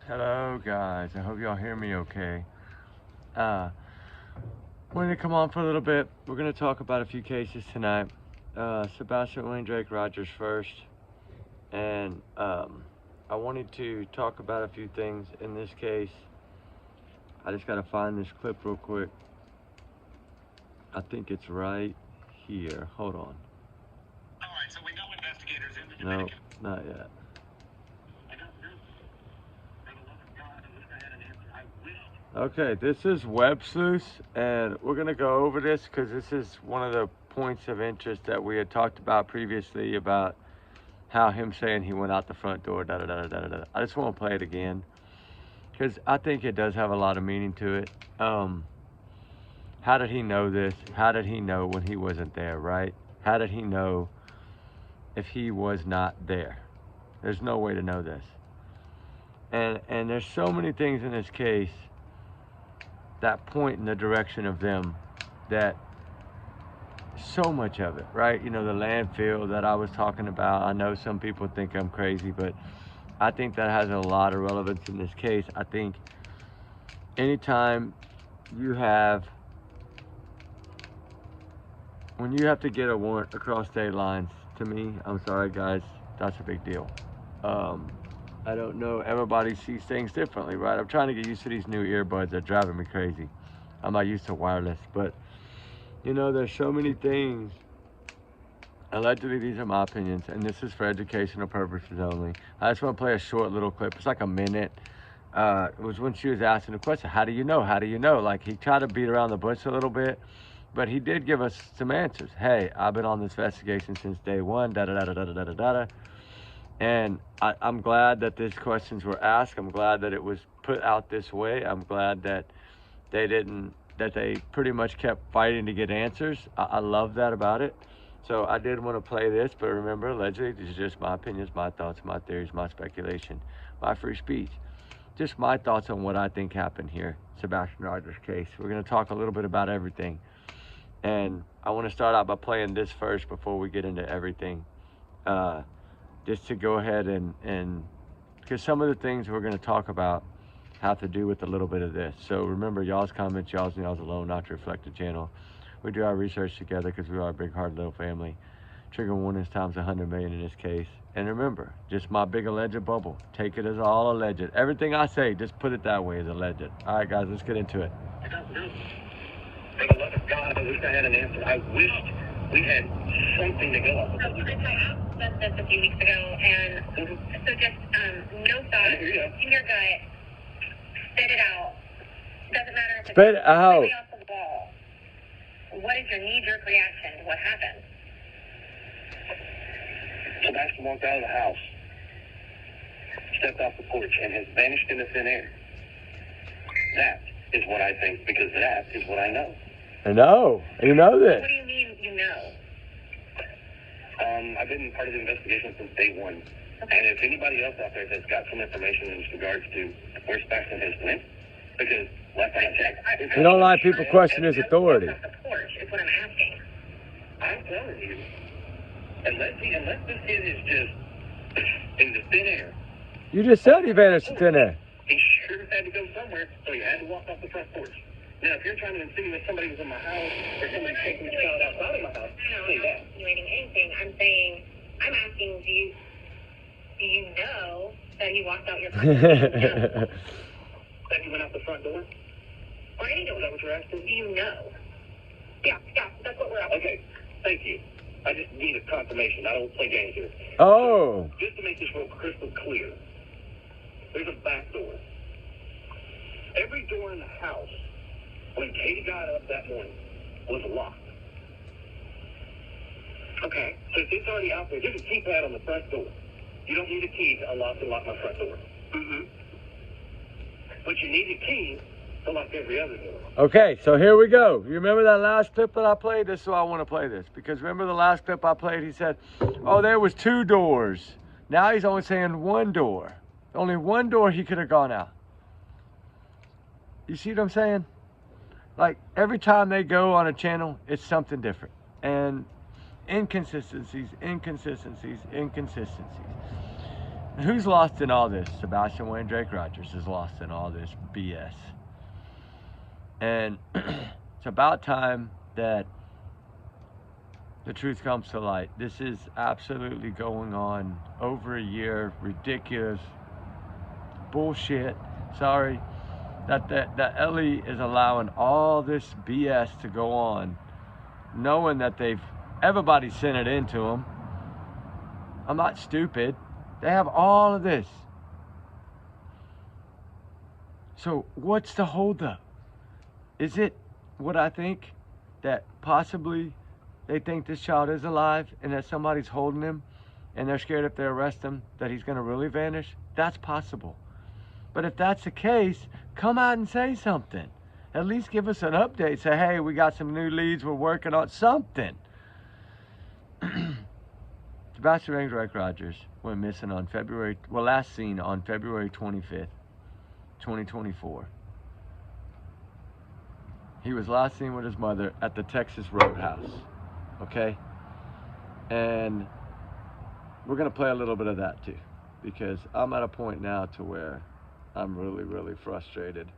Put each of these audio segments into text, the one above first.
Hello guys, I hope y'all hear me okay. Uh, wanted to come on for a little bit. We're going to talk about a few cases tonight. Sebastian Rogers first. And I wanted to talk about a few things in this case. I just got to find this clip real quick. I think it's right here. Hold on. All right, so we know investigators in the No, Dominican. not yet. I don't know. For the love of God, I wish I had an answer. I wish. Okay, this is web sleuths, and we're going to go over this because this is one of the points of interest that we had talked about previously about how him saying he went out the front door, da da da da da da. I just want to play it again because I think it does have a lot of meaning to it. How did he know this? How did he know when he wasn't there, right? How did he know if he was not there? There's no way to know this. And there's so many things in this case that point in the direction of them, that so much of it, right? You know, the landfill that I was talking about. I know some people think I'm crazy, but I think that has a lot of relevance in this case. I think anytime when you have to get a warrant across state lines, to me, I'm sorry guys, that's a big deal. I don't know, everybody sees things differently, right? I'm trying to get used to these new earbuds. They're driving me crazy. I'm not used to wireless, but you know, there's so many things. Allegedly, these are my opinions, and this is for educational purposes only. I just want to play a short little clip. It's like a minute. It was when she was asking the question, how do you know? How do you know? Like, he tried to beat around the bush a little bit, but he did give us some answers. Hey, I've been on this investigation since day one, da-da-da-da-da-da-da-da. And I'm glad that these questions were asked. I'm glad that it was put out this way. I'm glad that they pretty much kept fighting to get answers. I love that about it. So I did want to play this, but remember, allegedly, these are just my opinions, my thoughts, my theories, my speculation, my free speech. Just my thoughts on what I think happened here, Sebastian Rogers' case. We're going to talk a little bit about everything. And I want to start out by playing this first before we get into everything. Just to go ahead and because some of the things we're going to talk about have to do with a little bit of this. So remember, y'all's comments, y'all's alone, not to reflect the channel. We do our research together because we are a big, hard, little family. Trigger warnings times 100 million in this case. And remember, just my big alleged bubble. Take it as all alleged. Everything I say, just put it that way, as alleged. All right, guys, let's get into it. I don't know. For the love of God, I wish I had an answer. I wished we had something to go off of. So I asked about this a few weeks ago, and so just no thought in your gut, spit it out. Doesn't matter if it's Spit it out. completely off the wall. What is your knee-jerk reaction to what happened? Sebastian walked out of the house, stepped off the porch, and has vanished into thin air. That is what I think, because that is what I know. I know. You know this. What do you mean you know? I've been part of the investigation since day one. Okay. And if anybody else out there has got some information in regards to where Sebastian has went, because last I checked, You don't like people question his authority. Off the porch is what I'm asking. I'm telling you, unless this kid is just in the thin air, You just said he vanished in thin air. he sure had to go somewhere, so he had to walk off the front porch. Now, if you're trying to insinuate somebody was in my house or somebody taking the child outside of my house, say I'm that. not insinuating anything. I'm asking, do you know that he walked out your front porch? No. That he went out the front door? Or any door. Is that what you're asking? Do you know? Yeah, that's what we're asking. Okay, thank you. I just need a confirmation. I don't play games here. Oh. Just to make this real crystal clear, there's a back door. Every door in the house, when Katie got up that morning, was locked. Okay. Since it's already out there, there's a keypad on the front door. You don't need a key to unlock and lock my front door. Mm-hmm. But you need a key to lock every other door. Okay, so here we go. You remember that last clip that I played? This is why I want to play this. Because remember the last clip I played, he said, oh, there was 2 doors. Now he's only saying 1 door. Only 1 door he could have gone out. You see what I'm saying? Like, every time they go on a channel, it's something different. And inconsistencies. Who's lost in all this? Sebastian Wayne Drake Rogers is lost in all this BS. And it's about time that the truth comes to light. This is absolutely going on over a year. Ridiculous bullshit. Sorry that Ellie is allowing all this BS to go on, knowing that everybody sent it into them. I'm not stupid. They have all of this. So what's the holdup? Is it what I think, that possibly they think this child is alive and that somebody's holding him and they're scared if they arrest him that he's going to really vanish? That's possible. But if that's the case, come out and say something. At least give us an update. Say, hey, we got some new leads. We're working on something. Sebastian Rogers went missing on last seen on February 25th, 2024. He was last seen with his mother at the Texas Roadhouse, okay? And we're gonna play a little bit of that too, because I'm at a point now to where I'm really, really frustrated.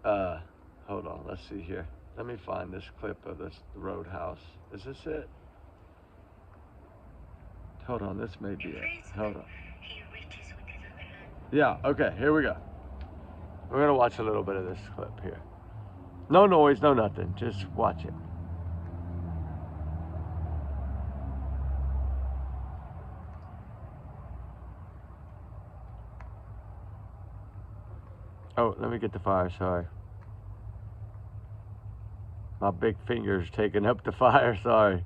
Hold on, let's see here. Let me find this clip of this Roadhouse. Is this it? Hold on, this may be it. Hold on. Yeah, okay, here we go. We're gonna watch a little bit of this clip here. No noise, no nothing, just watch it. Oh, let me get the fire, sorry. My big finger's taking up the fire, sorry.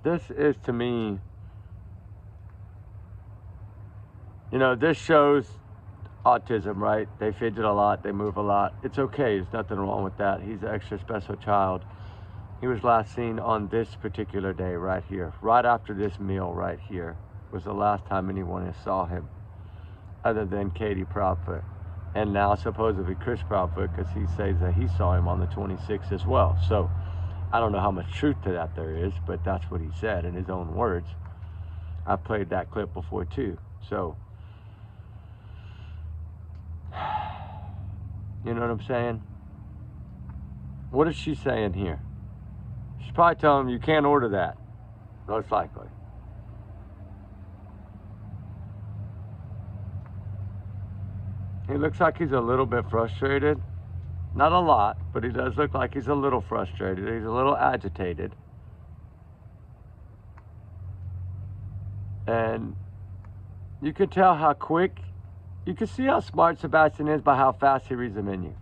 This is, to me, this shows autism, right? They fidget a lot, they move a lot. It's okay, there's nothing wrong with that. He's an extra special child. He was last seen on this particular day right here. Right after this meal right here was the last time anyone saw him, other than Katie Proudfoot. And now supposedly Chris Proudfoot, because he says that he saw him on the 26th as well. So I don't know how much truth to that there is, but that's what he said in his own words. I've played that clip before too. So, you know what I'm saying? What is she saying here? She's probably telling him you can't order that, most likely. He looks like he's a little bit frustrated. Not a lot, but he does look like he's a little frustrated. He's a little agitated. And you can tell how quick, you can see how smart Sebastian is by how fast he reads the menu.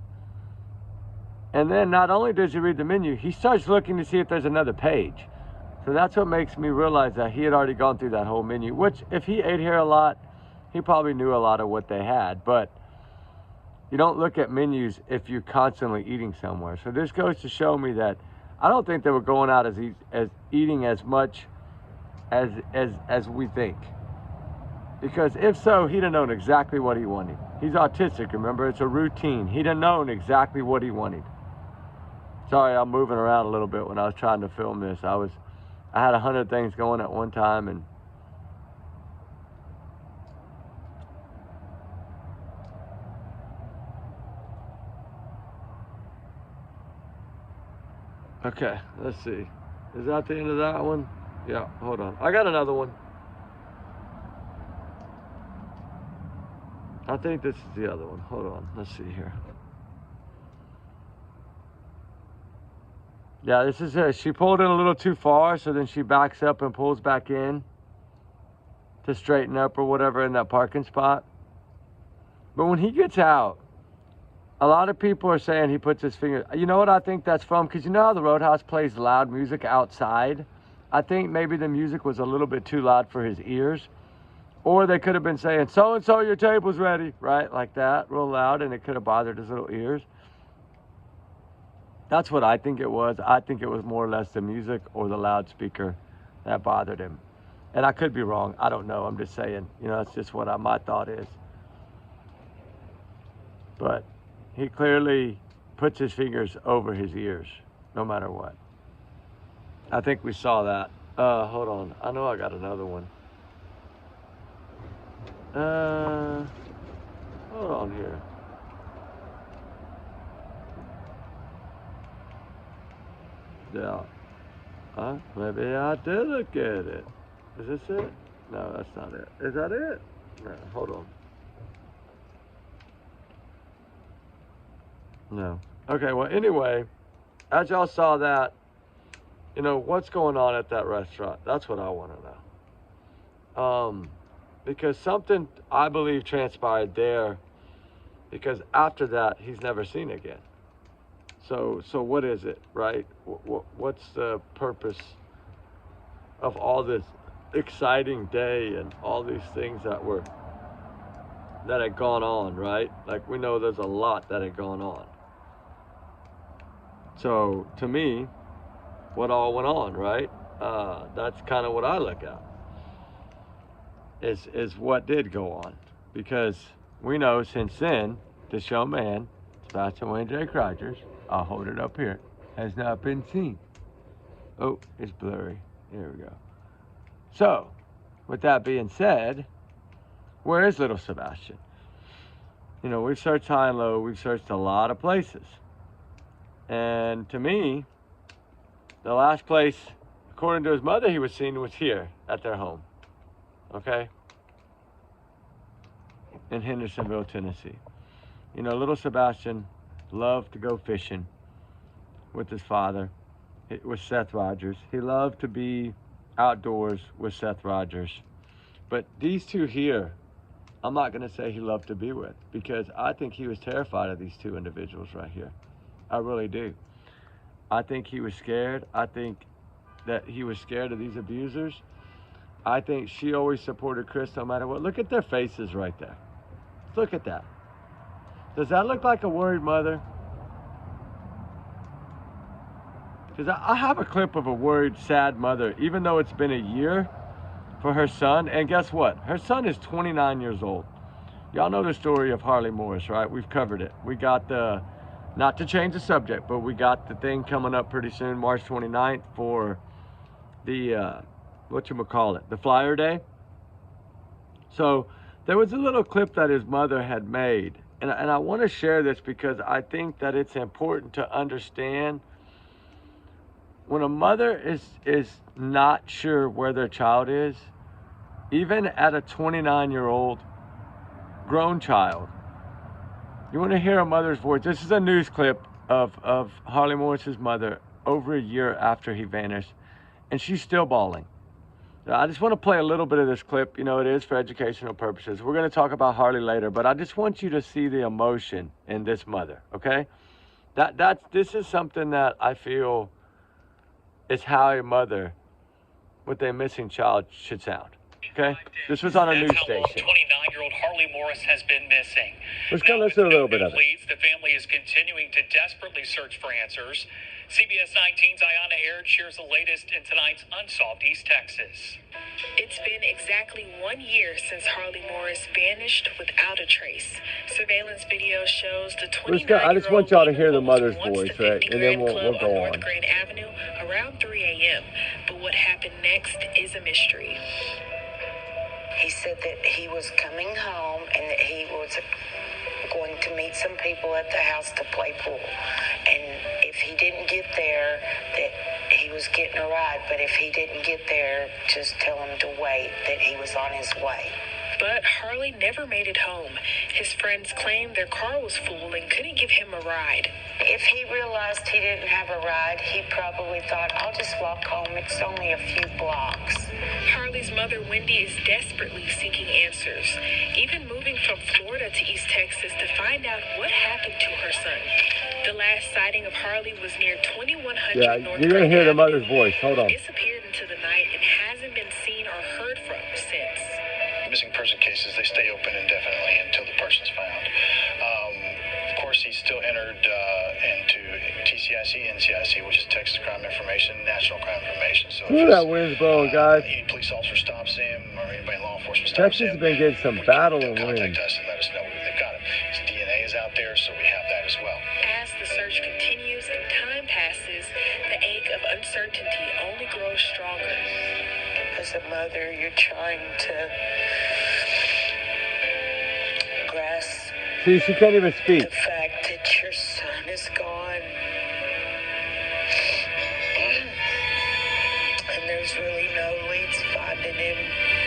And then not only does he read the menu, he starts looking to see if there's another page. So that's what makes me realize that he had already gone through that whole menu, which if he ate here a lot, he probably knew a lot of what they had. But you don't look at menus if you're constantly eating somewhere. So this goes to show me that I don't think they were going out as eating as much as we think. Because if so, he'd have known exactly what he wanted. He's autistic, remember? It's a routine. He'd have known exactly what he wanted. Sorry, I'm moving around a little bit when I was trying to film this. I had 100 things going at one time, and okay, let's see. Is that the end of that one? Yeah, hold on. I got another one. I think this is the other one. Hold on, let's see here. Yeah, this is it. She pulled in a little too far, so then she backs up and pulls back in to straighten up or whatever in that parking spot. But when he gets out, a lot of people are saying he puts his finger. You know what I think that's from? Because you know how the Roadhouse plays loud music outside? I think maybe the music was a little bit too loud for his ears. Or they could have been saying, so-and-so, your table's ready, right? Like that, real loud, and it could have bothered his little ears. That's what I think it was. I think it was more or less the music or the loudspeaker that bothered him. And I could be wrong. I don't know. I'm just saying, that's just what my thought is. But he clearly puts his fingers over his ears, no matter what. I think we saw that Hold on. I know I got another one. Hold on here. Yeah. Maybe I did look at it. Is this it? No, that's not it. Is that it? No, hold on. No. Okay, well, anyway, as y'all saw that, what's going on at that restaurant? That's what I want to know. Because something, I believe, transpired there, because after that, he's never seen again. So what is it, right? What's the purpose of all this exciting day and all these things that had gone on, right? Like, we know there's a lot that had gone on. So to me, what all went on, right? That's kind of what I look at. Is what did go on, because we know since then this young man, Sebastian Rogers, I'll hold it up here, has not been seen. Oh, it's blurry. There we go. So, with that being said, where is little Sebastian? We've searched high and low. We've searched a lot of places. And to me, the last place, according to his mother, he was seen was here at their home. Okay? In Hendersonville, Tennessee. Little Sebastian loved to go fishing with his father, with Seth Rogers. He loved to be outdoors with Seth Rogers. But these two here, I'm not going to say he loved to be with, because I think he was terrified of these two individuals right here. I really do. I think he was scared. I think that he was scared of these abusers. I think she always supported Chris no matter what. Look at their faces right there. Look at that. Does that look like a worried mother? Because I have a clip of a worried, sad mother, even though it's been a year for her son. And guess what? Her son is 29 years old. Y'all know the story of Harley Morris, right? We've covered it. We got the, not to change the subject, but we got the thing coming up pretty soon, March 29th, for the, the Flyer Day. So there was a little clip that his mother had made. And I want to share this because I think that it's important to understand when a mother is not sure where their child is, even at a 29-year-old grown child. You want to hear a mother's voice. This is a news clip of Harley Morris's mother over a year after he vanished, and she's still bawling. I just want to play a little bit of this clip. It is for educational purposes. We're going to talk about Harley later, but I just want you to see the emotion in this mother, okay? This is something that I feel is how a mother with a missing child should sound, okay? This was on a news station. 29-year-old Harley Morris has been missing. Let's go listen to a little bit of it. The family is continuing to desperately search for answers. CBS 19's Ayanna Aird shares the latest in tonight's Unsolved East Texas. It's been exactly 1 year since Harley Morris vanished without a trace. Surveillance video shows the 29-year-old I just want y'all to hear the mother's voice, right? And then we'll go on. North Grand Avenue around 3 a.m. But what happened next is a mystery. He said that he was coming home and that he was going to meet some people at the house to play pool. And if he didn't get there, that he was getting a ride. But if he didn't get there, just tell him to wait, that he was on his way. But Harley never made it home. His friends claimed their car was full and couldn't give him a ride. If he realized he didn't have a ride, he probably thought, I'll just walk home. It's only a few blocks. Harley's mother, Wendy, is desperately seeking answers, even moving from Florida to East Texas to find out what happened to her son. The last sighting of Harley was near 2100 North you're going to hear the mother's Avenue. voice. Hold on. Disappeared into the night and hasn't been seen or heard from since. Missing person cases, they stay open indefinitely until the person's found. Of course, he's still entered into TCIC, NCIC, which is Texas Crime Information, National Crime Information. So Ooh, that wind's blowing, guys. Any police officer stops him or anybody in law enforcement stops Texas him, has been getting some battle and wind. contact us and let us know they've got him. His DNA is out there, so we have that as well. As the search continues and time passes, the ache of uncertainty only grows stronger. mother, you're trying to grasp See, she can't even speak. the fact that your son is gone. And there's really no leads finding him.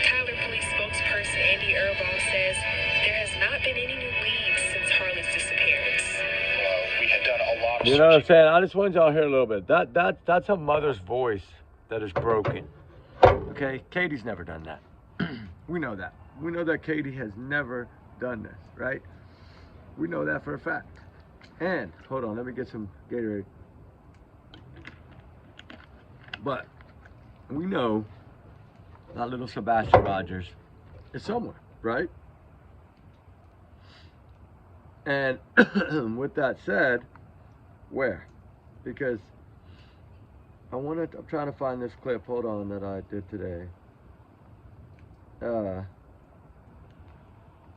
Tyler Police spokesperson Andy Earbaugh says there has not been any new leads since Harley's disappearance. We had done a lot of You know what I'm saying? I just want y'all to hear a little bit. That's a mother's voice that is broken. Okay? Katie's never done that. We know that. We know that Katie has never done this, right? We know that for a fact. And, hold on, let me get some Gatorade. But, we know that little Sebastian Rogers is somewhere, right? And with that said, where? Because I'm trying to find this clip, hold on, that I did today.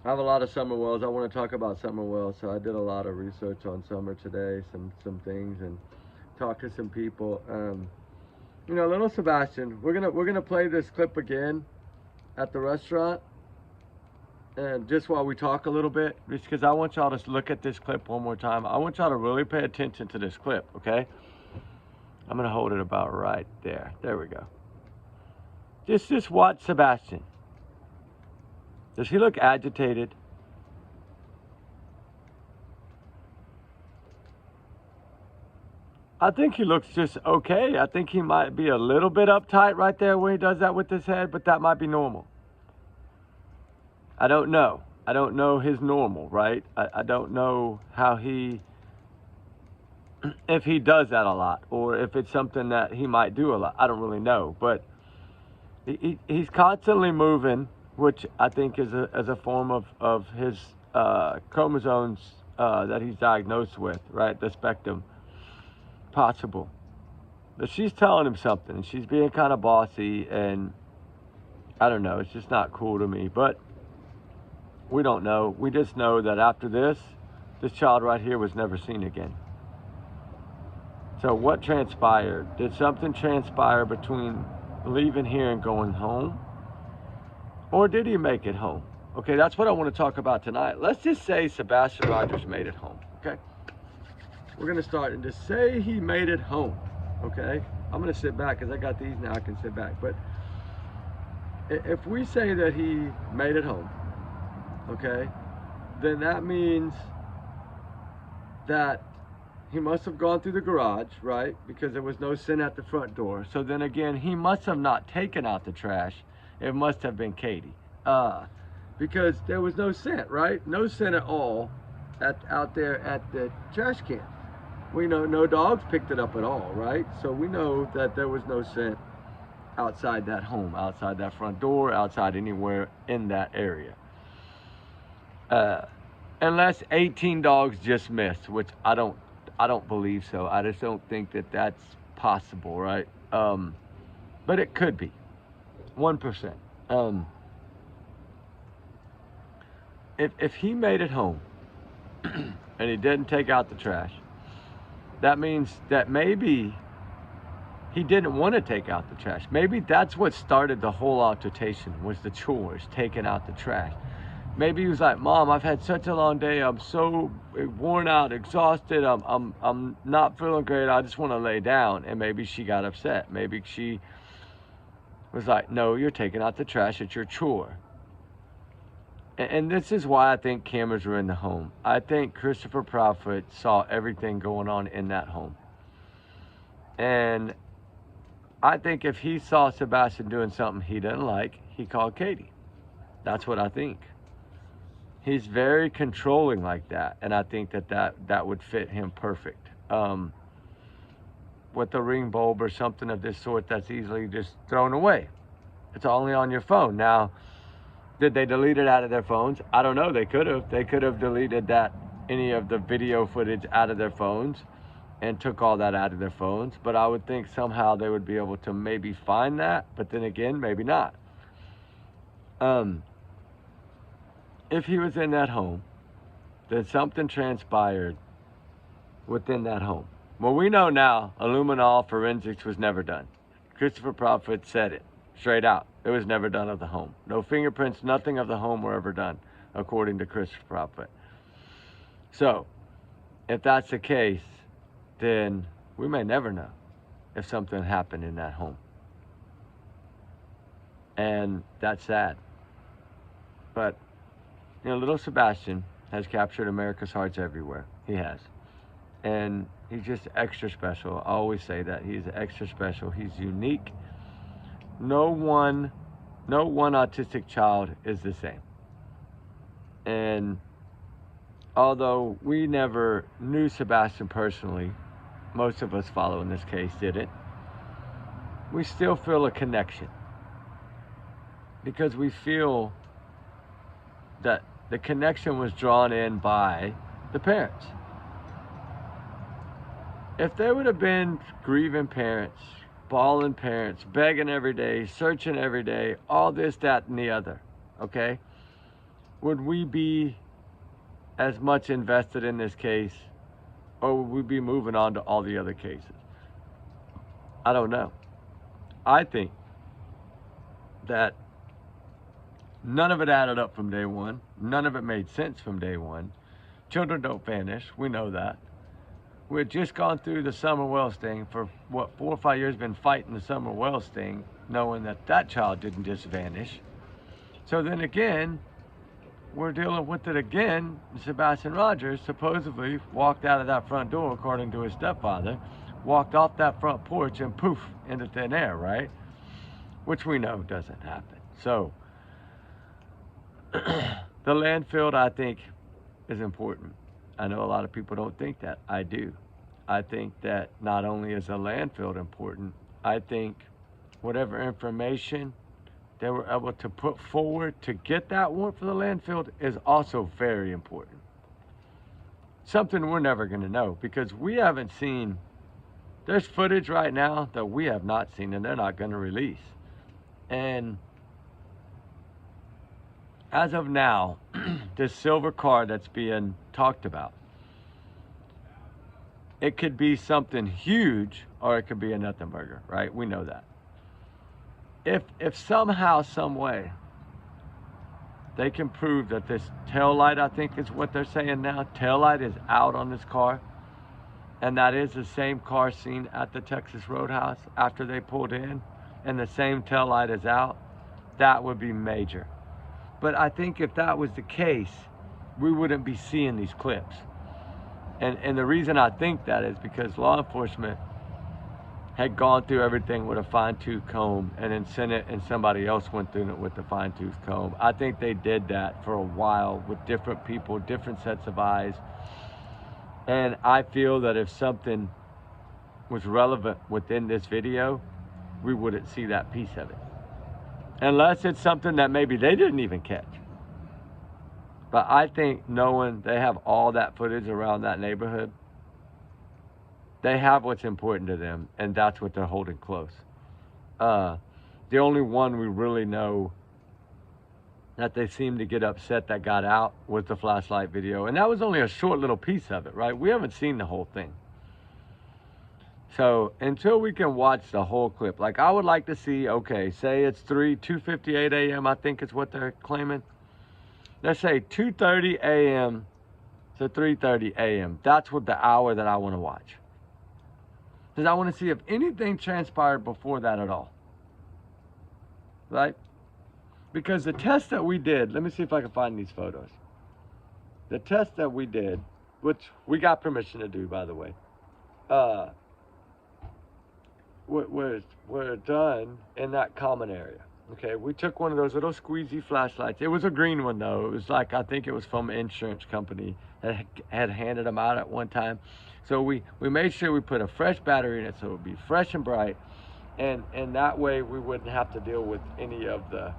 I have a lot of summer wells. I want to talk about summer wells, so I did a lot of research on summer today, some things, and talked to some people. You know, little Sebastian, we're gonna play this clip again at the restaurant, and just while we talk a little bit, just because I want y'all to look at this clip one more time. I want y'all to really pay attention to this clip, okay? I'm gonna hold it about right there. There we go. Just watch Sebastian. Does he look agitated? I think he looks just okay. I think he might be a little bit uptight right there when he does that with his head, but that might be normal. I don't know. I don't know his normal, right? I don't know how if he does that a lot, or if it's something that he might do a lot. I don't really know, but he's constantly moving, which I think is a form of his chromosomes that he's diagnosed with, right? The spectrum. Possible. But she's telling him something, and she's being kind of bossy, and I don't know, it's just not cool to me. But we don't know. We just know that after this child right here was never seen again. So what transpired? Did something transpire between leaving here and going home? Or did he make it home? Okay, that's what I want to talk about tonight. Let's just say Sebastian Rogers made it home, okay? We're going to start and just say he made it home, okay? I'm going to sit back because I got these now. I can sit back. But if we say that he made it home, okay, then that means that he must have gone through the garage, right? Because there was no scent at the front door. So then again, he must have not taken out the trash. It must have been Katie. Because there was no scent, right? No scent at all out there at the trash can. We know no dogs picked it up at all, right? So we know that there was no scent outside that home, outside that front door, outside anywhere in that area. Unless 18 dogs just missed, which I don't believe so. I just don't think that that's possible, right? But it could be 1%. If he made it home and he didn't take out the trash, that means that maybe he didn't want to take out the trash. Maybe that's what started the whole altercation, was the chores, taking out the trash. Maybe he was like, Mom, I've had such a long day. I'm so worn out, exhausted. I'm not feeling great. I just want to lay down. And maybe she got upset. Maybe she was like, no, you're taking out the trash. It's your chore. And this is why I think cameras were in the home. I think Christopher Proudfoot saw everything going on in that home. And I think if he saw Sebastian doing something he didn't like, he called Katie. That's what I think. He's very controlling like that. And I think that would fit him perfect. With a ring bulb or something of this sort that's easily just thrown away. It's only on your phone. Now, did they delete it out of their phones? I don't know. They could have. They could have deleted any of the video footage out of their phones and took all that out of their phones. But I would think somehow they would be able to maybe find that. But then again, maybe not. If he was in that home, then something transpired within that home. Well, we know now, Illuminol forensics was never done. Christopher Proudfoot said it. straight out. It was never done of the home. No fingerprints, nothing of the home were ever done, according to Christopher Prophet. So, if that's the case, then we may never know if something happened in that home. And that's sad. But, you know, little Sebastian has captured America's hearts everywhere. He has. And he's just extra special. I always say that. He's extra special. He's unique. No one autistic child is the same. And although we never knew Sebastian personally, most of us following this case didn't, we still feel a connection. Because we feel that the connection was drawn in by the parents. If there would have been grieving parents, bawling parents, begging every day, searching every day, all this, that, and the other, okay? Would we be as much invested in this case, or would we be moving on to all the other cases? I don't know. I think that none of it added up from day one. None of it made sense from day one. Children don't vanish. We know that. We had just gone through the Summer Wells thing for, 4 or 5 years, been fighting the Summer Wells thing, knowing that that child didn't just vanish. So then again, we're dealing with it again. Sebastian Rogers supposedly walked out of that front door, according to his stepfather, walked off that front porch and poof, into thin air, right? Which we know doesn't happen. So, the landfill, I think, is important. I know a lot of people don't think that. I do. I think that not only is the landfill important, I think whatever information they were able to put forward to get that warrant for the landfill is also very important. Something we're never going to know, because we haven't seen, there's footage right now that we have not seen and they're not going to release. And as of now, this silver car that's being talked about, it could be something huge or it could be a nothing burger, right? We know that. If somehow, some way, they can prove that this tail light, I think is what they're saying now, tail light is out on this car, and that is the same car seen at the Texas Roadhouse after they pulled in, and the same tail light is out, that would be major. But I think if that was the case, we wouldn't be seeing these clips. And the reason I think that is because law enforcement had gone through everything with a fine-tooth comb and then sent it and somebody else went through it with the fine-tooth comb. I think they did that for a while with different people, different sets of eyes. And I feel that if something was relevant within this video, we wouldn't see that piece of it. Unless it's something that maybe they didn't even catch. But I think knowing they have all that footage around that neighborhood, they have what's important to them, and that's what they're holding close. The only one we really know that they seemed to get upset that got out was the flashlight video. And that was only a short little piece of it, right? We haven't seen the whole thing. So until we can watch the whole clip, like I would like to see, okay, say it's 2:58 a.m., I think is what they're claiming. Let's say 2:30 a.m. to 3:30 a.m. That's what the hour that I want to watch. Because I want to see if anything transpired before that at all. Right? Because the test that we did, let me see if I can find these photos. The test that we did, which we got permission to do, by the way, were done in that common area. Okay, we took one of those little squeezy flashlights. It was a green one though. It was like, I think it was from an insurance company that had handed them out at one time. So we made sure we put a fresh battery in it so it would be fresh and bright. And that way we wouldn't have to deal with any of the,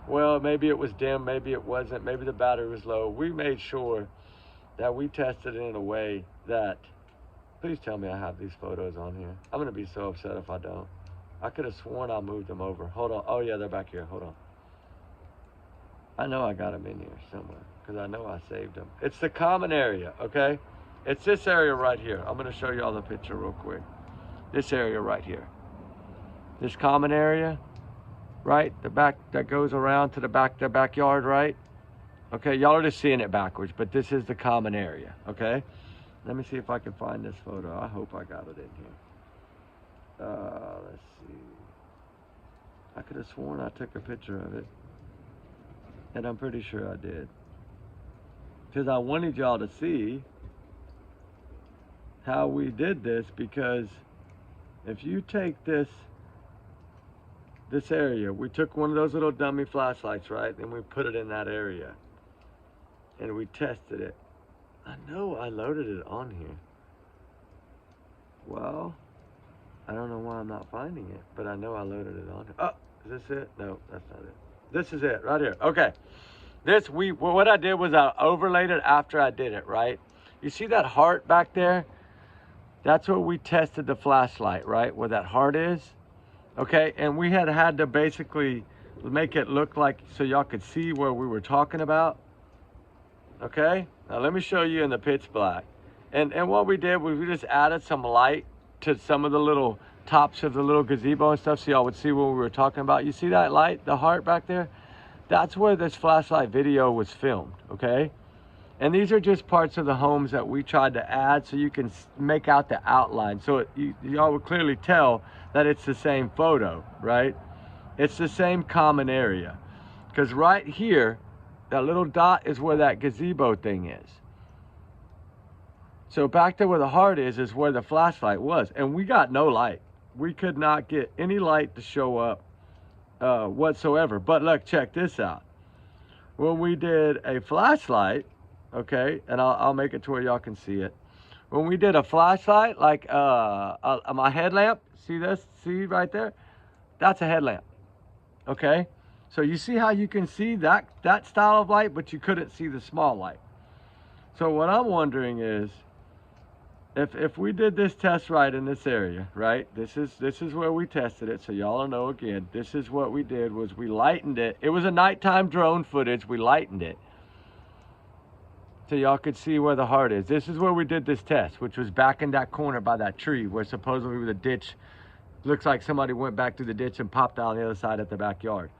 well, maybe it was dim, maybe it wasn't, maybe the battery was low. We made sure that we tested it in a way that, please tell me I have these photos on here. I'm gonna be so upset if I don't. I could have sworn I moved them over. Hold on. Oh yeah, they're back here. Hold on. I know I got them in here somewhere because I know I saved them. It's the common area, okay? It's this area right here. I'm gonna show you all the picture real quick. This area right here. This common area, right? The back that goes around to the backyard, right? Okay, y'all are just seeing it backwards, but this is the common area, okay? Let me see if I can find this photo. I hope I got it in here. Let's see. I could have sworn I took a picture of it, and I'm pretty sure I did. Because I wanted y'all to see how we did this, because if you take this area, we took one of those little dummy flashlights, right? And we put it in that area. And we tested it. I know I loaded it on here. Well, I don't know why I'm not finding it, but I know I loaded it on here. Oh, is this it? No, that's not it. This is it right here. Okay. What I did was I overlaid it after I did it, right? You see that heart back there? That's where we tested the flashlight, right? Where that heart is. Okay, and we had to basically make it look like so y'all could see where we were talking about. Okay, now let me show you in the pitch black. And what we did was we just added some light to some of the little tops of the little gazebo and stuff so y'all would see what we were talking about. You see that light, the heart back there? That's where this flashlight video was filmed, okay? And these are just parts of the homes that we tried to add so you can make out the outline. So y'all would clearly tell that it's the same photo, right? It's the same common area. Because right here, that little dot is where that gazebo thing is. So back there where the heart is where the flashlight was. And we got no light. We could not get any light to show up whatsoever. But look, check this out. When we did a flashlight, okay, and I'll make it to where y'all can see it. When we did a flashlight, like my headlamp, see this? See right there? That's a headlamp, okay? So you see how you can see that style of light, but you couldn't see the small light. So what I'm wondering is, if we did this test right in this area, right? This is where we tested it, so y'all know again, this is what we did was we lightened it. It was a nighttime drone footage, we lightened it. So y'all could see where the heart is. This is where we did this test, which was back in that corner by that tree where supposedly the ditch, looks like somebody went back through the ditch and popped out on the other side at the backyard.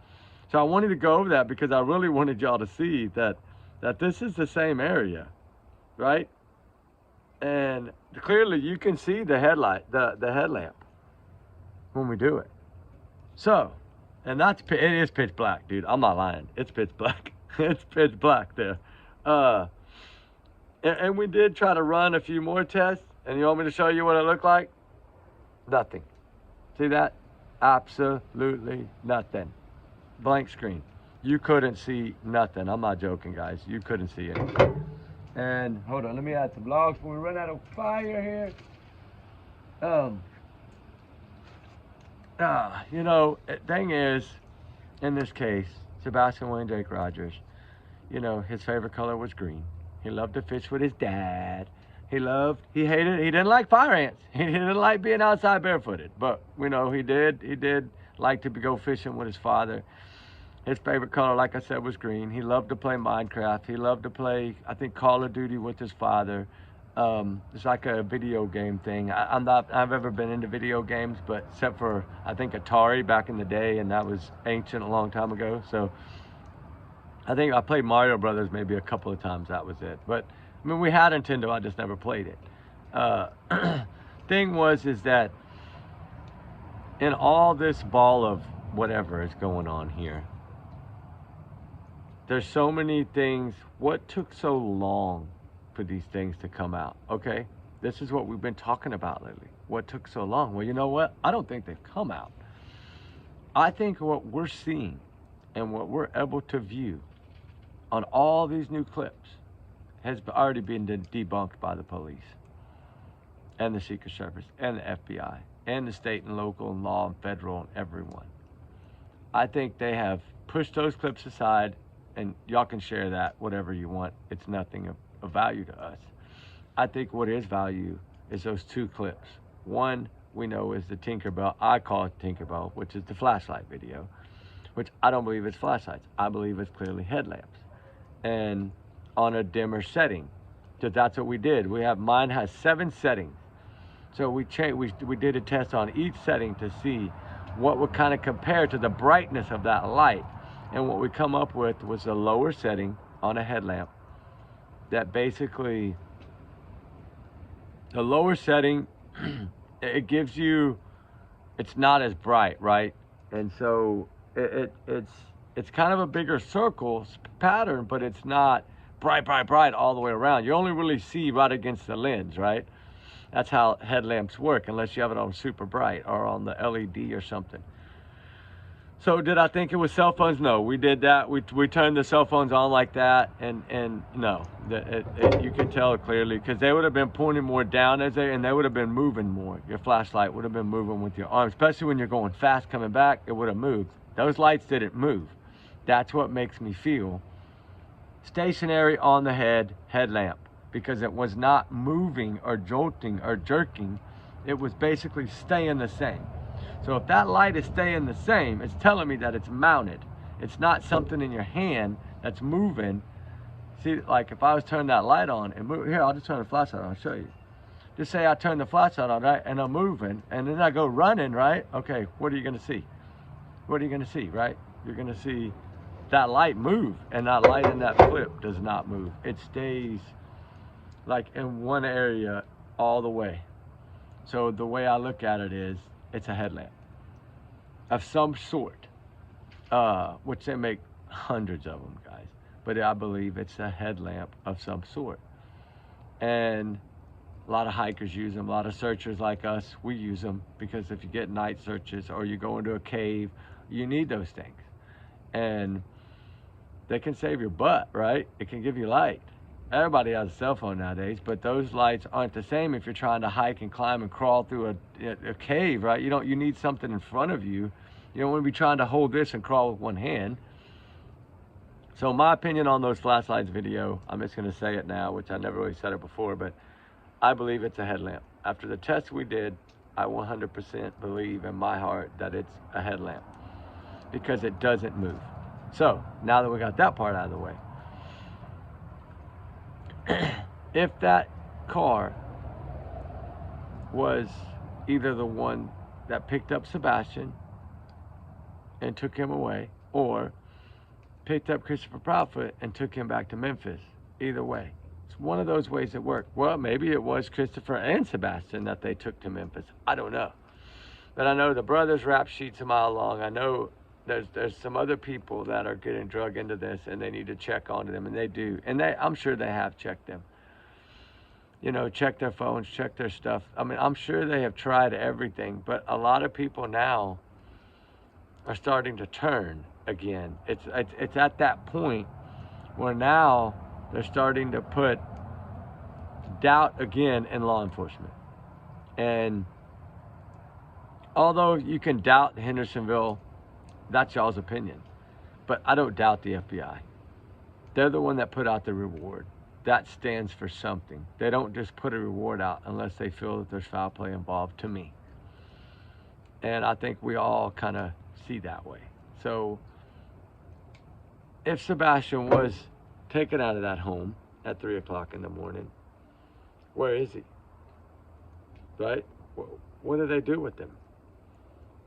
So I wanted to go over that because I really wanted y'all to see that this is the same area, right? And clearly you can see the headlight, the headlamp when we do it. So, and it is pitch black, dude. I'm not lying. It's pitch black. It's pitch black there. And we did try to run a few more tests. And you want me to show you what it looked like? Nothing. See that? Absolutely nothing. Blank screen. You couldn't see nothing. I'm not joking, guys. You couldn't see anything. And hold on, let me add some logs before we run out of fire here. You know, thing is, in this case, Sebastian Rogers, you know, his favorite color was green. He loved to fish with his dad. He didn't like fire ants. He didn't like being outside barefooted, but you know, he did like to go fishing with his father. His favorite color, like I said, was green. He loved to play Minecraft. He loved to play, I think, Call of Duty with his father. It's like a video game thing. I've ever been into video games, but except for, I think, Atari back in the day, and that was ancient a long time ago. So I think I played Mario Brothers maybe a couple of times. That was it. But I mean, we had Nintendo. I just never played it. Thing is that in all this ball of whatever is going on here, there's so many things. What took so long for these things to come out? Okay, this is what we've been talking about lately. What took so long? Well, you know what? I don't think they've come out. I think what we're seeing and what we're able to view on all these new clips has already been debunked by the police and the Secret Service and the FBI and the state and local and law and federal and everyone. I think they have pushed those clips aside, and y'all can share that whatever you want. It's nothing of value to us. I think what is value is those two clips. One we know is the Tinkerbell, I call it Tinkerbell, which is the flashlight video, which I don't believe it's flashlights. I believe it's clearly headlamps and on a dimmer setting. So that's what we did. Mine has 7 settings. So we did a test on each setting to see what would kind of compare to the brightness of that light. And what we come up with was a lower setting on a headlamp that basically, the lower setting, it gives you, it's not as bright, right? And so it's kind of a bigger circle pattern, but it's not bright all the way around. You only really see right against the lens, right? That's how headlamps work, unless you have it on super bright or on the LED or something. So did I think it was cell phones? No, we did that. We turned the cell phones on like that, and no, you can tell clearly, because they would have been pointing more down and they would have been moving more. Your flashlight would have been moving with your arm, especially when you're going fast coming back. It would have moved. Those lights didn't move. That's what makes me feel stationary on the headlamp, because it was not moving or jolting or jerking. It was basically staying the same. So if that light is staying the same, it's telling me that it's mounted. It's not something in your hand that's moving. See, like if I was turning that light on and move, here, I'll just turn the flashlight on, I'll show you. Just say I turn the flashlight on, right, and I'm moving, and then I go running, right? Okay, what are you gonna see? What are you gonna see, right? You're gonna see that light move, and that light in that flip does not move. It stays like in one area all the way. So the way I look at it is, it's a headlamp of some sort, which they make hundreds of them, guys. But I believe it's a headlamp of some sort. And a lot of hikers use them. A lot of searchers like us, we use them, because if you get night searches or you go into a cave, you need those things. And they can save your butt, right? It can give you light. Everybody has a cell phone nowadays, but those lights aren't the same if you're trying to hike and climb and crawl through a cave, right? You need something in front of you. You don't want to be trying to hold this and crawl with one hand. So my opinion on those flashlights video, I'm just going to say it now, which I never really said it before, but I believe it's a headlamp. After the test we did, I 100% believe in my heart that it's a headlamp, because it doesn't move. So now that we got that part out of the way, if that car was either the one that picked up Sebastian and took him away, or picked up Christopher Proudfoot and took him back to Memphis, either way, it's one of those ways it worked. Well, maybe it was Christopher and Sebastian that they took to Memphis. I don't know. But I know the brothers' rap sheet's a mile long. I know there's some other people that are getting drug into this, and they need to check onto them, and they do. And I'm sure they have checked them. You know, check their phones, check their stuff. I mean, I'm sure they have tried everything, but a lot of people now are starting to turn again. It's at that point where now they're starting to put doubt again in law enforcement. And although you can doubt Hendersonville, that's y'all's opinion, but I don't doubt the FBI. They're the one that put out the reward. That stands for something. They don't just put a reward out unless they feel that there's foul play involved, to me. And I think we all kind of see that way. So if Sebastian was taken out of that home at 3 o'clock in the morning, where is he? Right? What do they do with him?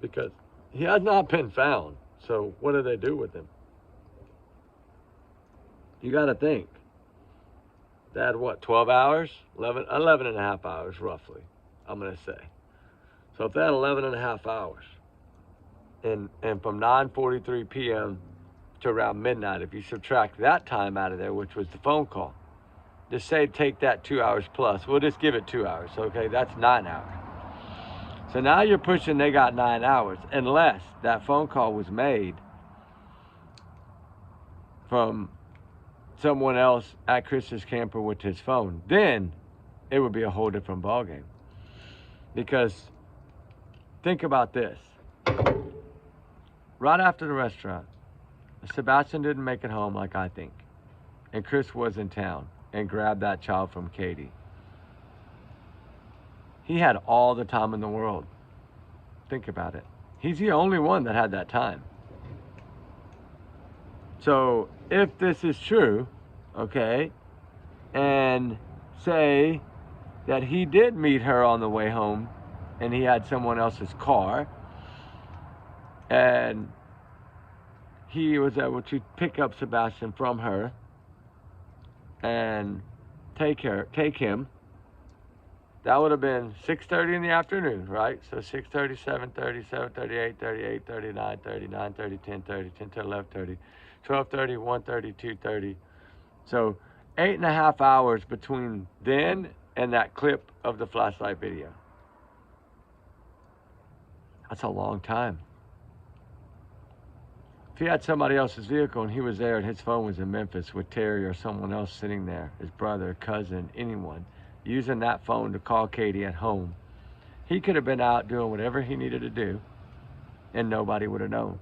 Because he has not been found. So what do they do with him? You got to think. They had what, 12 hours? 11 and a half hours, roughly, I'm going to say. So if they had 11 and a half hours, and from 9:43 p.m. to around midnight, if you subtract that time out of there, which was the phone call, just say take that 2 hours plus. We'll just give it 2 hours. Okay, that's 9 hours. So now you're pushing, they got 9 hours, unless that phone call was made from someone else at Chris's camper with his phone. Then it would be a whole different ballgame. Because think about this. Right after the restaurant, Sebastian didn't make it home, like I think, and Chris was in town and grabbed that child from Katie. He had all the time in the world. Think about it. He's the only one that had that time. So if this is true, okay, and say that he did meet her on the way home and he had someone else's car, And he was able to pick up Sebastian from her and take him. That would have been 6:30 in the afternoon, right? So 6:30, 7:30, 7:30, 8:30, 8:30, 9:30, 9:30, 10:30, 10:30, 11:30, 12:30, 1:30, 2:30. So 8.5 hours between then and that clip of the flashlight video. That's a long time. If he had somebody else's vehicle and he was there and his phone was in Memphis with Terry or someone else sitting there, his brother, cousin, anyone, using that phone to call Katie at home, he could have been out doing whatever he needed to do and nobody would have known.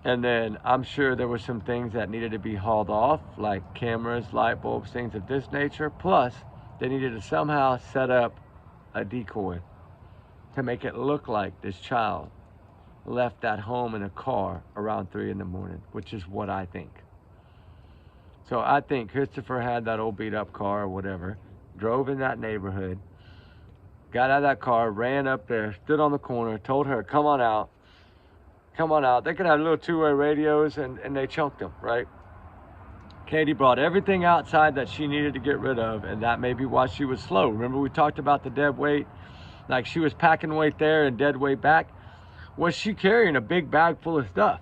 And then I'm sure there were some things that needed to be hauled off, like cameras, light bulbs, things of this nature. Plus, they needed to somehow set up a decoy to make it look like this child left that home in a car around 3 in the morning, which is what I think. So I think Christopher had that old beat up car or whatever, drove in that neighborhood, got out of that car, ran up there, stood on the corner, told her, come on out. Come on out. They could have little two-way radios and they chunked them, right? Katie brought everything outside that she needed to get rid of, and that may be why she was slow. Remember we talked about the dead weight? Like she was packing weight there and dead weight back. Was she carrying a big bag full of stuff?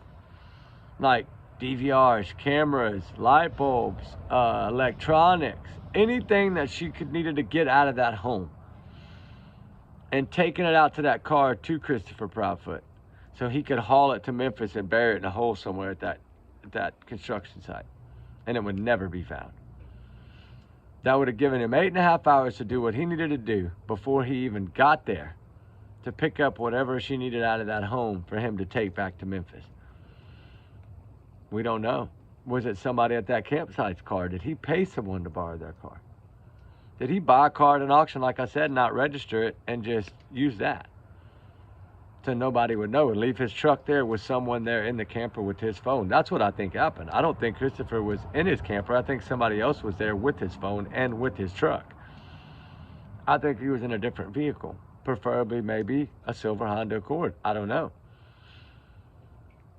Like DVRs, cameras, light bulbs, electronics, anything that she needed to get out of that home. And taking it out to that car to Christopher Proudfoot, so he could haul it to Memphis and bury it in a hole somewhere at that construction site. And it would never be found. That would have given him 8.5 hours to do what he needed to do before he even got there to pick up whatever she needed out of that home for him to take back to Memphis. We don't know. Was it somebody at that campsite's car? Did he pay someone to borrow their car? Did he buy a car at an auction, like I said, not register it and just use that? So nobody would know and leave his truck there with someone there in the camper with his phone. That's what I think happened. I don't think Christopher was in his camper. I think somebody else was there with his phone and with his truck. I think he was in a different vehicle, preferably maybe a silver Honda Accord. I don't know.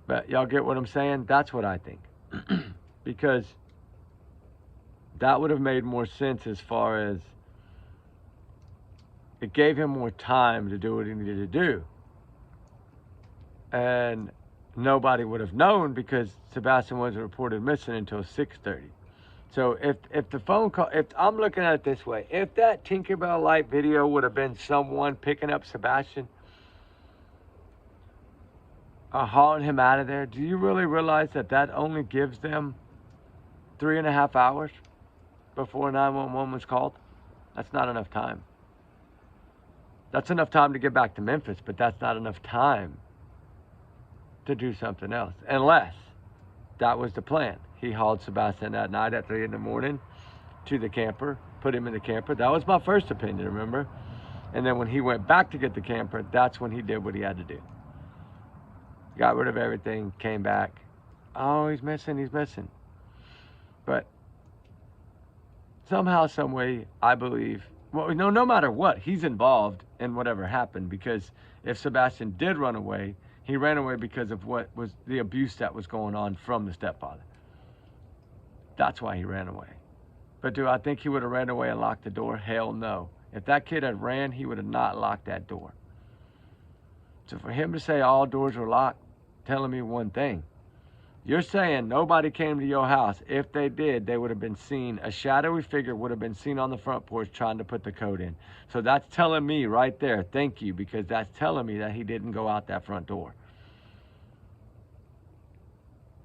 But y'all get what I'm saying? That's what I think. Because that would have made more sense as far as it gave him more time to do what he needed to do. And nobody would have known because Sebastian wasn't reported missing until 6:30. So if the phone call, if I'm looking at it this way, if that Tinkerbell light video would have been someone picking up Sebastian or hauling him out of there, do you really realize that that only gives them 3.5 hours before 911 was called? That's not enough time. That's enough time to get back to Memphis, but that's not enough time to do something else, unless that was the plan. He hauled Sebastian that night at 3 in the morning to the camper, put him in the camper. That was my first opinion, remember? And then when he went back to get the camper, that's when he did what he had to do. Got rid of everything, came back. Oh, he's missing. But somehow, some way, I believe, well, no matter what, he's involved in whatever happened, because if Sebastian did run away, he ran away because of what was the abuse that was going on from the stepfather. That's why he ran away. But do I think he would have ran away and locked the door? Hell no. If that kid had ran, he would have not locked that door. So for him to say all doors were locked, telling me one thing. You're saying nobody came to your house. If they did, they would have been seen. A shadowy figure would have been seen on the front porch trying to put the code in. So that's telling me right there, thank you, because that's telling me that he didn't go out that front door.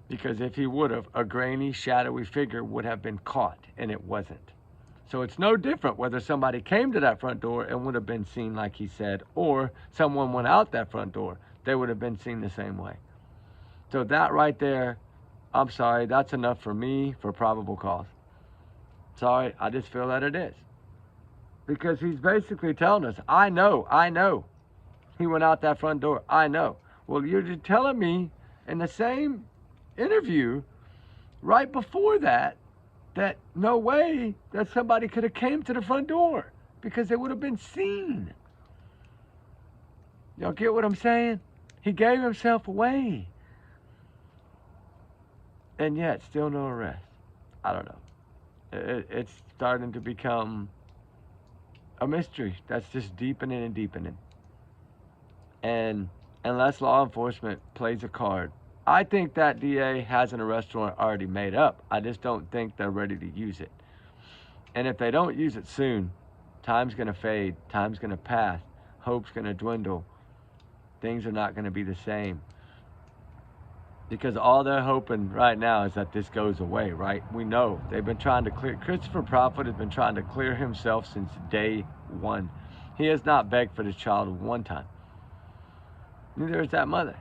Because if he would have, a grainy, shadowy figure would have been caught, and it wasn't. So it's no different whether somebody came to that front door and would have been seen like he said, or someone went out that front door. They would have been seen the same way. So that right there, I'm sorry, that's enough for me for probable cause. Sorry, I just feel that it is. Because he's basically telling us, I know. He went out that front door, I know. Well, you're just telling me in the same interview right before that no way that somebody could have came to the front door because they would have been seen. Y'all get what I'm saying? He gave himself away. And yet, still no arrest. I don't know. It's starting to become a mystery that's just deepening and deepening. And unless law enforcement plays a card, I think that DA has an arrest warrant already made up. I just don't think they're ready to use it. And if they don't use it soon, time's going to fade, time's going to pass, hope's going to dwindle. Things are not going to be the same. Because all they're hoping right now is that this goes away, right? We know they've been trying to clear. Christopher Prophet has been trying to clear himself since day one. He has not begged for this child one time. Neither is that mother.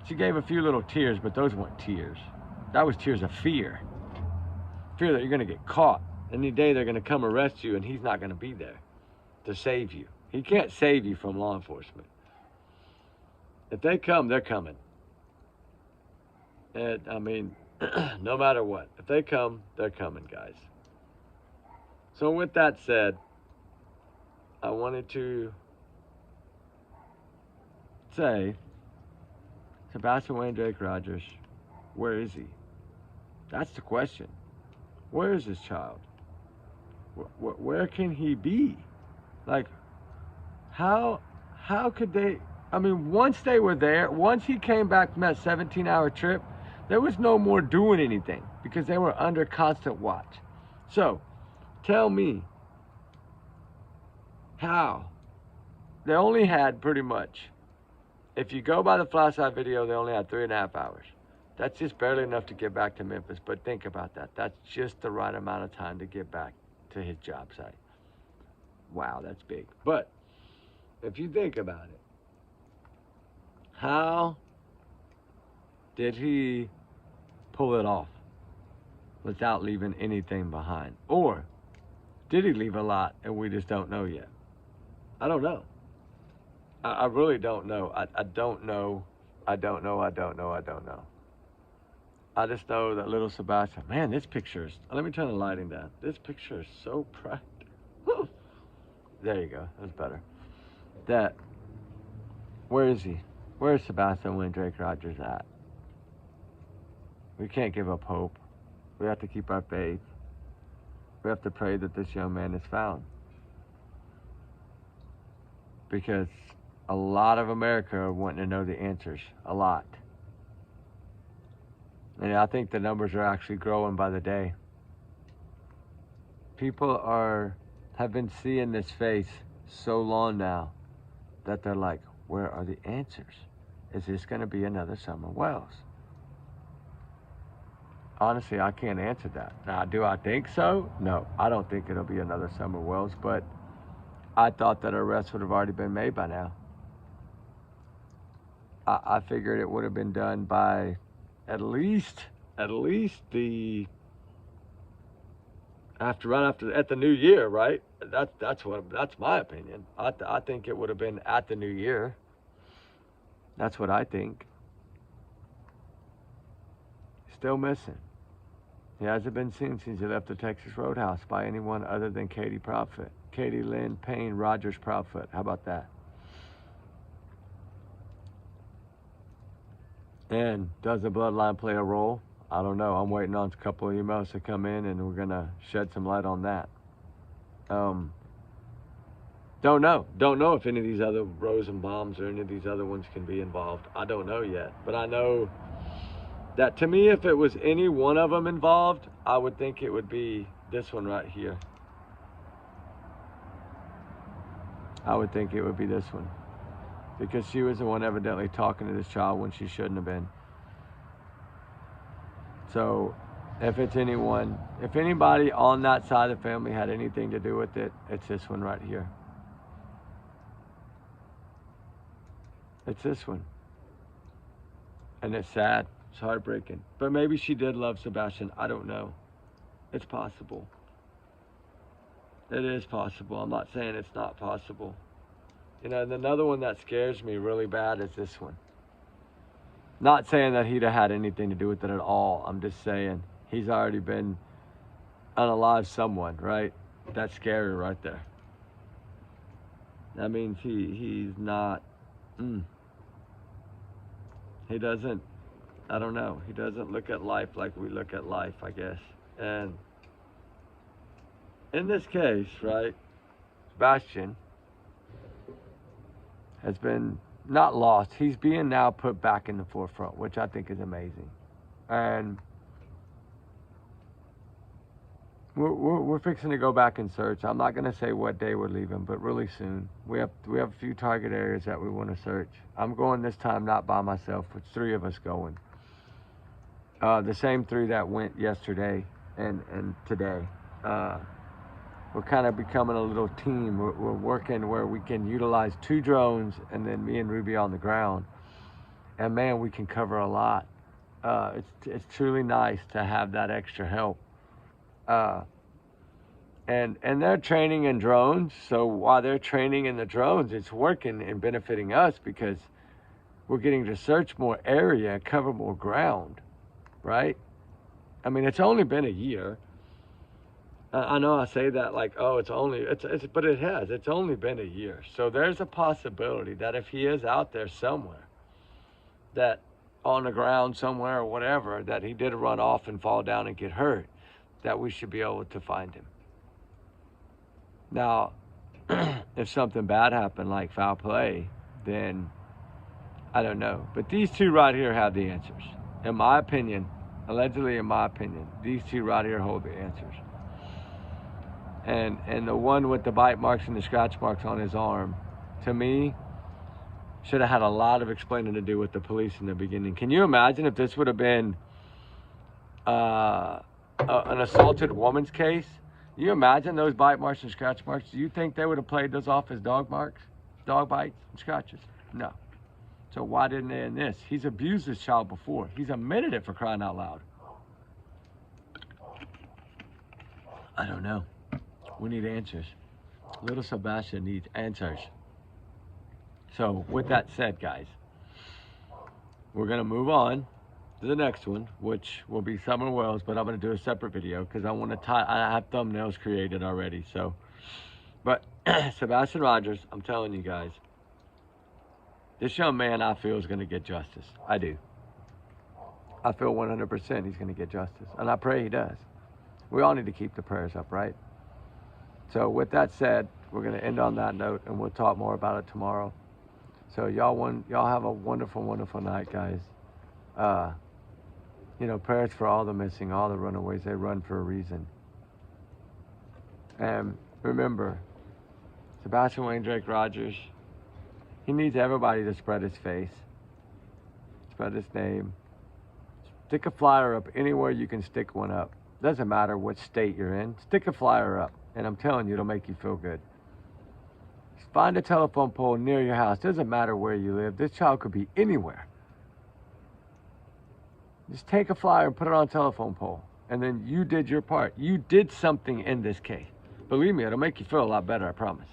She gave a few little tears, but those weren't tears. That was tears of fear. Fear that you're going to get caught. Any day they're going to come arrest you and he's not going to be there to save you. He can't save you from law enforcement. If they come, they're coming. And, I mean, no matter what. If they come, they're coming, guys. So with that said, I wanted to say, Sebastian Wayne Drake Rogers, where is he? That's the question. Where is this child? Where can he be? Like, how could they? I mean, once they were there, once he came back from that 17-hour trip, there was no more doing anything because they were under constant watch. So, tell me how. They only had pretty much, if you go by the flashlight video, they only had 3.5 hours. That's just barely enough to get back to Memphis, but think about that. That's just the right amount of time to get back to his job site. Wow, that's big. But if you think about it, how did he pull it off without leaving anything behind? Or did he leave a lot and we just don't know yet? I don't know. I really don't know. I don't know. I don't know. I just know that little Sebastian, man, this picture is, let me turn the lighting down. This picture is so bright. Woo. There you go. That's better. Where is he? Where is Sebastian Wayne Drake Rogers at? We can't give up hope. We have to keep our faith. We have to pray that this young man is found. Because a lot of America are wanting to know the answers. A lot. And I think the numbers are actually growing by the day. People have been seeing this face so long now that they're like, where are the answers? Is this going to be another Summer Wells? Honestly, I can't answer that. Now, do I think so? No, I don't think it'll be another Summer Wells, but I thought that arrest would have already been made by now. I figured it would have been done by at least at the at the new year, right? That's my opinion. I think it would have been at the new year. That's what I think. Still missing. He hasn't been seen since he left the Texas Roadhouse by anyone other than Katie Prophet. Katie Lynn Payne Rogers Prophet. How about that? And does the bloodline play a role? I don't know. I'm waiting on a couple of emails to come in and we're going to shed some light on that. Don't know. Don't know if any of these other Rosenbaums or any of these other ones can be involved. I don't know yet. But I know that to me, if it was any one of them involved, I would think it would be this one right here. I would think it would be this one. Because she was the one evidently talking to this child when she shouldn't have been. So, if it's anyone, if anybody on that side of the family had anything to do with it, it's this one right here. It's this one. And it's sad. It's heartbreaking. But maybe she did love Sebastian. I don't know. It's possible. It is possible. I'm not saying it's not possible. You know, and another one that scares me really bad is this one. Not saying that he'd have had anything to do with it at all. I'm just saying he's already been unalive someone, right? That's scary right there. That means he's not. He doesn't, I don't know, he doesn't look at life like we look at life, I guess. And in this case, right, Sebastian has been not lost. He's being now put back in the forefront, which I think is amazing. And we're fixing to go back and search. I'm not going to say what day we're leaving, but really soon. We have a few target areas that we want to search. I'm going this time not by myself, with 3 of us going. The same 3 that went yesterday and today. We're kind of becoming a little team. We're working where we can utilize 2 drones and then me and Ruby on the ground. And man, we can cover a lot. It's truly nice to have that extra help. And they're training in drones, so while they're training in the drones, it's working and benefiting us because we're getting to search more area and cover more ground, right? I mean, it's only been a year. I know I say that like, oh, but it has. It's only been a year. So there's a possibility that if he is out there somewhere, that on the ground somewhere or whatever, that he did run off and fall down and get hurt, that we should be able to find him. Now, if something bad happened like foul play, then I don't know. But these 2 right here have the answers. In my opinion, allegedly in my opinion, these 2 right here hold the answers. And the one with the bite marks and the scratch marks on his arm, to me, should have had a lot of explaining to do with the police in the beginning. Can you imagine if this would have been an assaulted woman's case? You imagine those bite marks and scratch marks? Do you think they would have played those off as dog marks, dog bites and scratches? No. So why didn't they in this? He's abused this child before. He's admitted it, for crying out loud. I don't know. We need answers. Little Sebastian needs answers. So with that said, guys, we're going to move on to the next one, which will be Summer Wells, but I'm going to do a separate video because I want to I have thumbnails created already. So, but Sebastian Rogers, I'm telling you guys, this young man I feel is going to get justice. I do. I feel 100% he's going to get justice, and I pray he does. We all need to keep the prayers up, right? So with that said, we're going to end on that note, and we'll talk more about it tomorrow. So y'all have a wonderful, wonderful night, guys. You know, prayers for all the missing, all the runaways. They run for a reason. And remember, Sebastian Wayne Drake Rogers, he needs everybody to spread his face, spread his name. Stick a flyer up anywhere you can stick one up. Doesn't matter what state you're in. Stick a flyer up, and I'm telling you, it'll make you feel good. Find a telephone pole near your house. Doesn't matter where you live. This child could be anywhere. Just take a flyer and put it on a telephone pole. And then you did your part. You did something in this case. Believe me, it'll make you feel a lot better, I promise.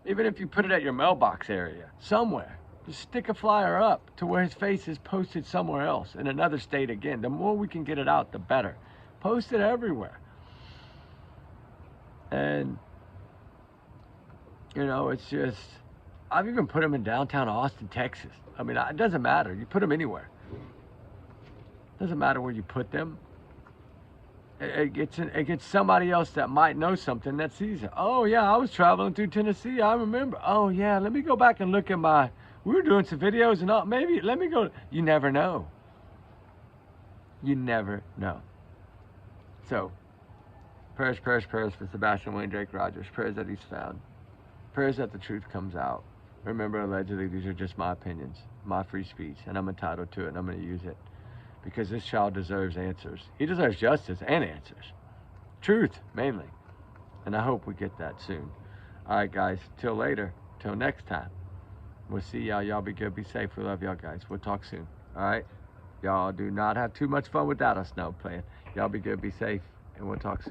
Even if you put it at your mailbox area, somewhere. Just stick a flyer up to where his face is posted somewhere else, in another state again. The more we can get it out, the better. Post it everywhere. And, you know, it's just, I've even put him in downtown Austin, Texas. I mean, it doesn't matter. You put them anywhere. Doesn't matter where you put them. It gets somebody else that might know something that sees it. Oh yeah, I was traveling through Tennessee. I remember. Oh yeah, let me go back and look at we were doing some videos and all. Maybe let me go. You never know. You never know. So, prayers for Sebastian Wayne Drake Rogers. Prayers that he's found. Prayers that the truth comes out. Remember, allegedly, these are just my opinions, my free speech, and I'm entitled to it, and I'm going to use it. Because this child deserves answers. He deserves justice and answers. Truth, mainly. And I hope we get that soon. All right, guys. Till later. Till next time. We'll see y'all. Y'all be good. Be safe. We love y'all, guys. We'll talk soon. All right? Y'all do not have too much fun without us now playing. Y'all be good. Be safe. And we'll talk soon.